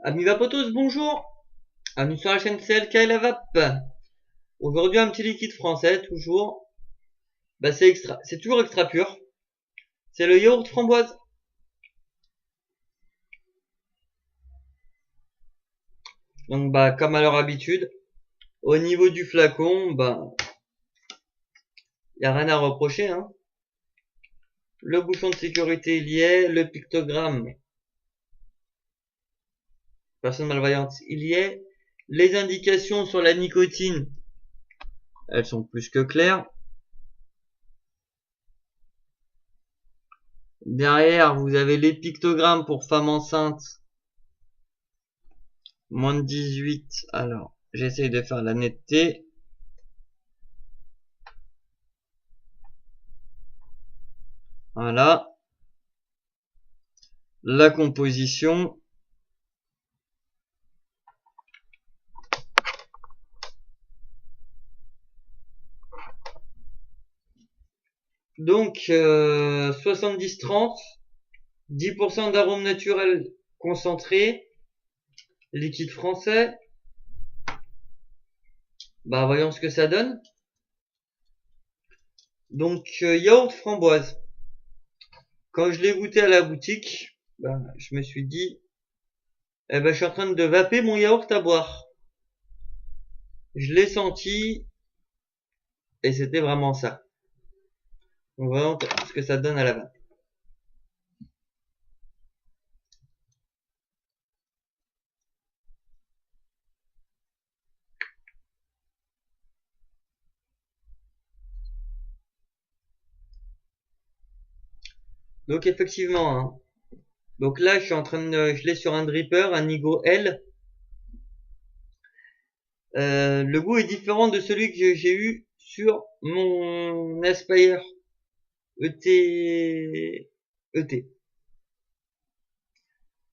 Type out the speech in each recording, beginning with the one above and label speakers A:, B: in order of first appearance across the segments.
A: Amis vapotos, bonjour. Bienvenue sur la chaîne CLK et la Vape. Aujourd'hui, un petit liquide français, toujours. C'est toujours extra pur. C'est le yaourt framboise. Donc, comme à leur habitude, au niveau du flacon, y a rien à reprocher, hein. Le bouchon de sécurité, il y est. Le pictogramme, personne malvoyante, il y est. Les indications sur la nicotine, elles sont plus que claires. Derrière, vous avez les pictogrammes pour femmes enceintes. Moins de 18. Alors, j'essaye de faire la netteté. Voilà. La composition. Donc, 70-30. 10% d'arôme naturel concentré. Liquide français. Voyons ce que ça donne. Donc, yaourt framboise. Quand je l'ai goûté à la boutique, je me suis dit, je suis en train de vaper mon yaourt à boire. Je l'ai senti, et c'était vraiment ça. Donc, voyons ce que ça donne à la vape. Donc, effectivement, hein. Donc là, je l'ai sur un dripper, un Nigo L. Le goût est différent de celui que j'ai eu sur mon Aspire ET.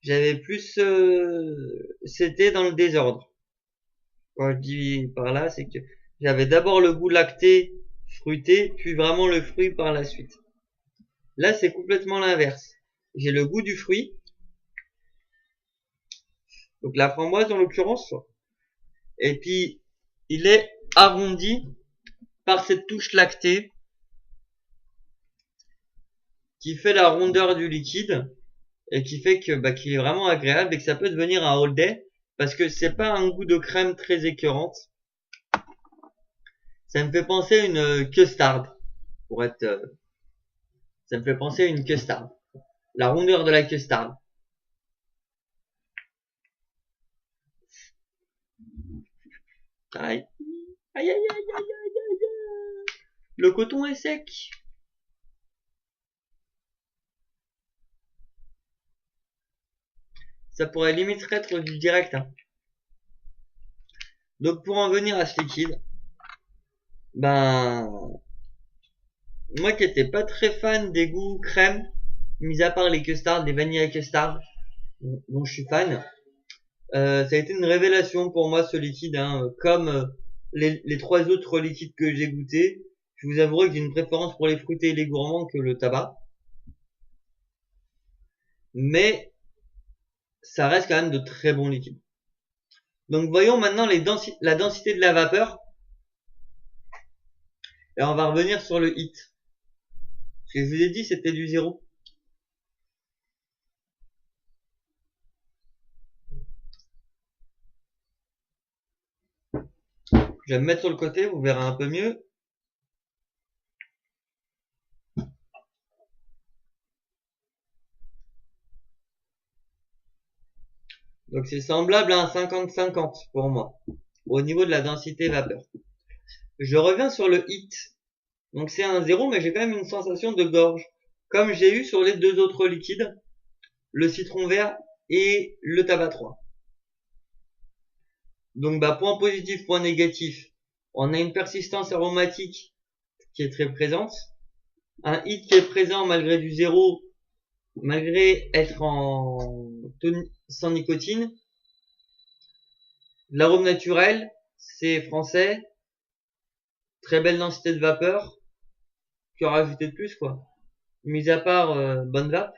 A: J'avais plus, c'était dans le désordre. Quand je dis par là, c'est que j'avais d'abord le goût lacté, fruité, puis vraiment le fruit par la suite. Là, c'est complètement l'inverse. J'ai le goût du fruit. Donc la framboise en l'occurrence. Et puis, il est arrondi par cette touche lactée qui fait la rondeur du liquide et qui fait que qu'il est vraiment agréable et que ça peut devenir un all day parce que c'est pas un goût de crème très écœurante. Ça me fait penser à une custard pour être ça me fait penser à une custard. La rondeur de la custard. Aïe. Aïe aïe aïe aïe aïe aïe. Le coton est sec. Ça pourrait limite être du direct, hein. Donc pour en venir à ce liquide, moi qui étais pas très fan des goûts crème, mis à part les custards, les vanilla custards, dont je suis fan, ça a été une révélation pour moi ce liquide, hein, comme les trois autres liquides que j'ai goûtés. Je vous avouerai que j'ai une préférence pour les fruités et les gourmands que le tabac, mais ça reste quand même de très bons liquides. Donc voyons maintenant la densité de la vapeur, et on va revenir sur le hit. Ce que je vous ai dit, c'était du zéro. Je vais me mettre sur le côté, vous verrez un peu mieux. Donc c'est semblable à un 50-50 pour moi, au niveau de la densité vapeur. Je reviens sur le hit. Donc c'est un 0, mais j'ai quand même une sensation de gorge, comme j'ai eu sur les deux autres liquides, le citron vert et le tabac 3. Donc point positif, point négatif, on a une persistance aromatique qui est très présente, un hit qui est présent malgré du zéro, malgré être sans nicotine. L'arôme naturel, c'est français, très belle densité de vapeur, que rajouter de plus quoi. Mis à part bonne vape.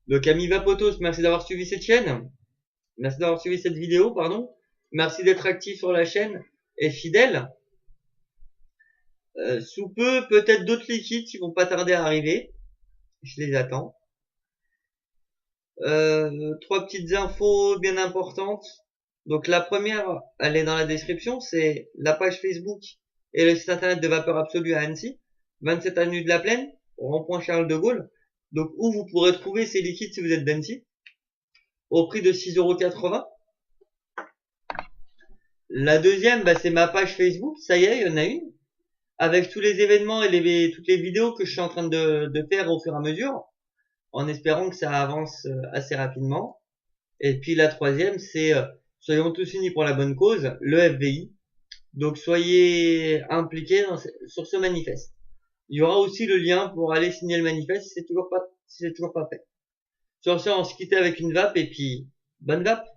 A: Donc amis Vapotos, merci d'avoir suivi cette chaîne. Merci d'avoir suivi cette vidéo, pardon. Merci d'être actif sur la chaîne et fidèle. Sous peu, peut-être d'autres liquides qui vont pas tarder à arriver. Je les attends. Trois petites infos bien importantes. Donc la première, elle est dans la description, c'est la page Facebook et le site internet de Vapeur Absolue à Annecy, 27 avenue de la Plaine, rond-point Charles de Gaulle. Donc où vous pourrez trouver ces liquides si vous êtes d'Annecy, au prix de 6,80 €. La deuxième, c'est ma page Facebook, ça y est, il y en a une, avec tous les événements et toutes les vidéos que je suis en train de faire au fur et à mesure, en espérant que ça avance assez rapidement. Et puis la troisième, c'est Soyons tous unis pour la bonne cause, le FVI. Donc soyez impliqués sur ce manifeste. Il y aura aussi le lien pour aller signer le manifeste si c'est toujours pas fait. Sur ce, on se quitte avec une vape et puis bonne vape.